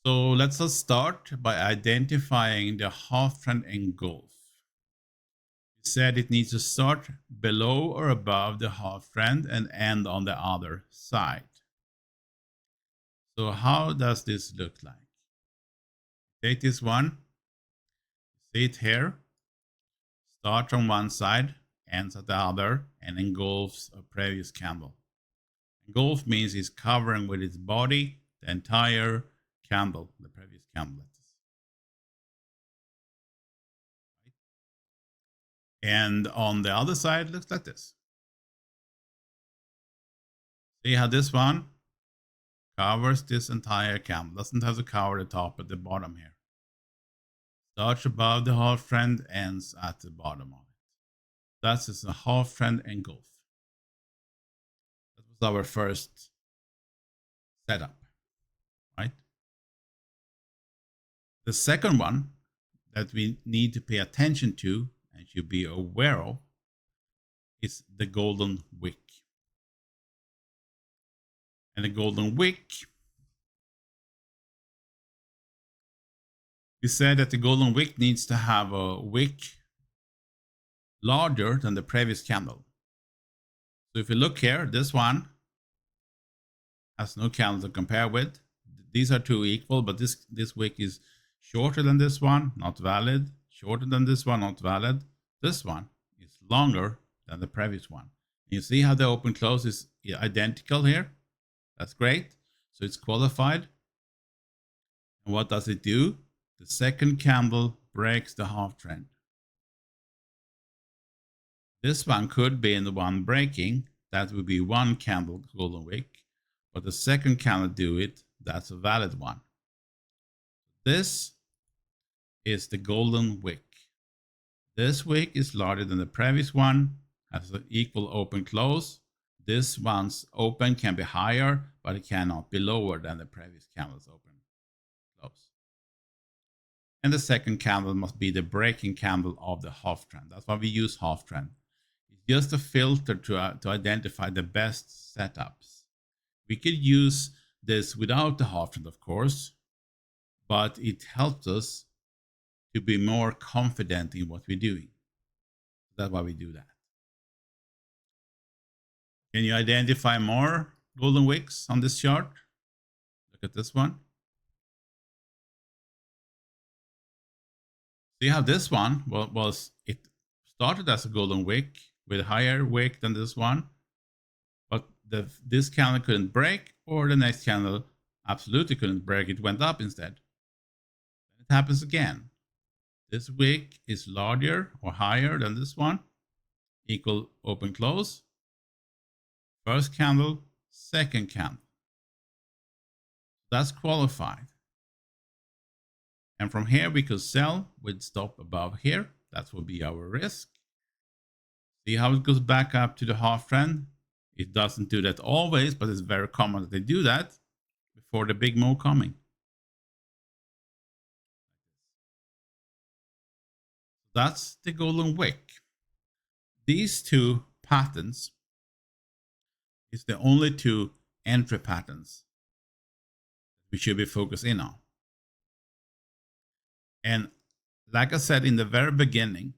So let's just start by identifying the half trend engulf. We said it needs to start below or above the half trend and end on the other side. So how does this look like? Take this one, see it here, starts on one side, ends at the other, and engulfs a previous candle. Engulf means it's covering with its body the entire candle, the previous candle. And on the other side, looks like this. See how this one covers this entire candle. Doesn't have to cover the top at the bottom here. Starts above the half trend, ends at the bottom of it. That is a half trend engulf. That was our first setup, right? The second one that we need to pay attention to and should be aware of is the golden wick. And the golden wick, we said that the golden wick needs to have a wick larger than the previous candle. So if you look here, this one has no candle to compare with. These are two equal, but this wick is shorter than this one, not valid. Shorter than this one, not valid. This one is longer than the previous one. You see how the open close is identical here? That's great. So it's qualified. And what does it do? The second candle breaks the half trend. This one could be in the one breaking. That would be one candle golden wick. But the second candle do it. That's a valid one. This is the golden wick. This wick is larger than the previous one, has an equal open close. This one's open can be higher, but it cannot be lower than the previous candle's open close. And the second candle must be the breaking candle of the half trend. That's why we use half trend. It's just a filter to identify the best setups. We could use this without the half trend, of course, but it helps us to be more confident in what we're doing. That's why we do that. Can you identify more golden wicks on this chart? Look at this one. See how this one it started as a golden wick with a higher wick than this one, but this candle couldn't break, or the next candle absolutely couldn't break. It went up instead. Then it happens again. This wick is larger or higher than this one, equal open close. First candle, second candle. That's qualified. And from here we could sell with stop above here. That will be our risk. See how it goes back up to the half trend? It doesn't do that always, but it's very common that they do that before the big move coming. That's the golden wick. These two patterns is the only two entry patterns we should be focusing on. And like I said in the very beginning,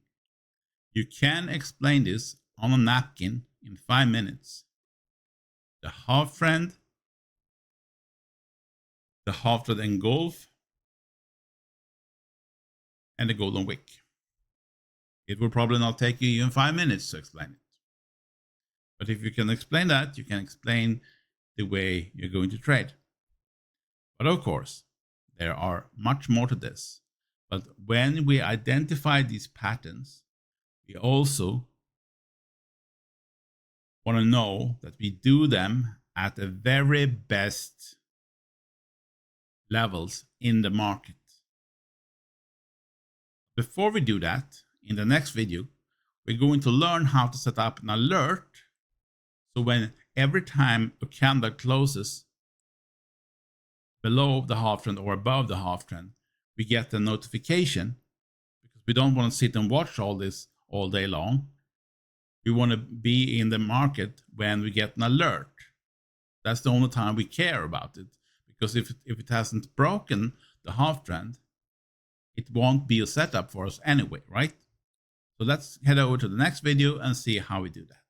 you can explain this on a napkin in 5 minutes. The half trend, the half trend engulf, and the golden wick. It will probably not take you even 5 minutes to explain it. But if you can explain that, you can explain the way you're going to trade. But of course, there are much more to this. But when we identify these patterns, we also want to know that we do them at the very best levels in the market. Before we do that, in the next video, we're going to learn how to set up an alert. So when every time a candle closes below the half trend or above the half trend, we get a notification, because we don't want to sit and watch all this all day long. We want to be in the market when we get an alert. That's the only time we care about it, because if it hasn't broken the half trend, it won't be a setup for us anyway, right? So let's head over to the next video and see how we do that.